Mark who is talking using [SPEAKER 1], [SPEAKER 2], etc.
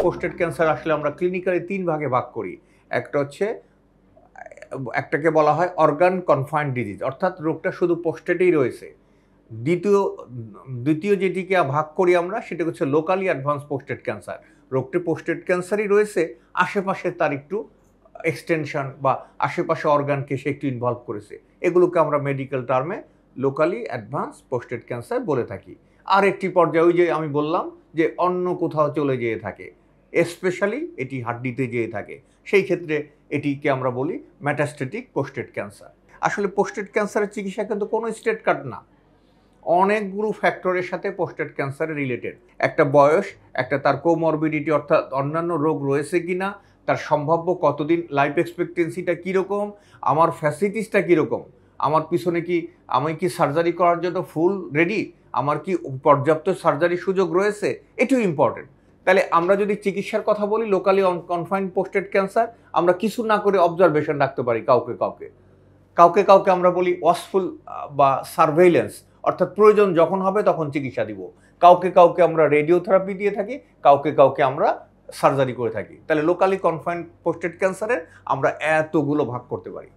[SPEAKER 1] Prostate cancer আসলে আমরা clinically ৩ ভাগে ভাগ করি। একটা হচ্ছে একটাকে বলা হয় অর্গান কনফাইন্ড ডিজিজ, অর্থাৎ রোগটা শুধু পোস্টেটেই রয়েছে। দ্বিতীয় যেটিকে ভাগ করি আমরা সেটা হচ্ছে লোকালি অ্যাডভান্স পোস্টেট ক্যান্সার। রোগটি পোস্টেট ক্যান্সারই রয়েছে, আশেপাশে তার একটু এক্সটেনশন বা আশেপাশে অর্গানকে সে একটু ইনভলভ করেছে। এগুলোকে আমরা মেডিকেল টার্মে লোকালি অ্যাডভান্স পোস্টেট ক্যান্সার বলে থাকি। আর একটি পর্যায়ে ওই যে আমি বললাম যে অন্য কোথাও চলে যেয়ে থাকে, স্পেশালি এটি হাড্ডিতে যেয়ে থাকে, সেই ক্ষেত্রে এটিকে আমরা বলি মেটাস্টেটিক পোস্টেট ক্যান্সার। আসলে পোস্টেট ক্যান্সারের চিকিৎসা কিন্তু কোনো স্টেট কাট না, অনেকগুলো ফ্যাক্টরের সাথে পোস্টেট ক্যান্সার রিলেটেড। একটা বয়স, একটা তার কোমরবিডিটি অর্থাৎ অন্যান্য রোগ রয়েছে কিনা, তার সম্ভাব্য কতদিন লাইফ এক্সপেক্টেন্সিটা কীরকম, আমার ফ্যাসিলিটিসটা কীরকম, আমার পিছনে কি আমি কি সার্জারি করার জন্য ফুল রেডি, আমার কি পর্যাপ্ত সার্জারি সুযোগ রয়েছে, এটিও ইম্পর্টেন্ট। তাহলে আমরা যদি চিকিৎসার কথা বলি লোকালি কনফাইন্ড পোস্টেট ক্যান্সার, আমরা কিছু না করে অবজারভেশন রাখতে পারি কাউকে আমরা বলি ওয়াচফুল বা সার্ভেইলেন্স, অর্থাৎ প্রয়োজন যখন হবে তখন চিকিৎসা দিব। কাউকে আমরা রেডিওথেরাপি দিয়ে থাকি, কাউকে আমরা সার্জারি করে থাকি। তাহলে লোকালি কনফাইন্ড পোস্টেট ক্যান্সারের আমরা এতগুলো ভাগ করতে পারি।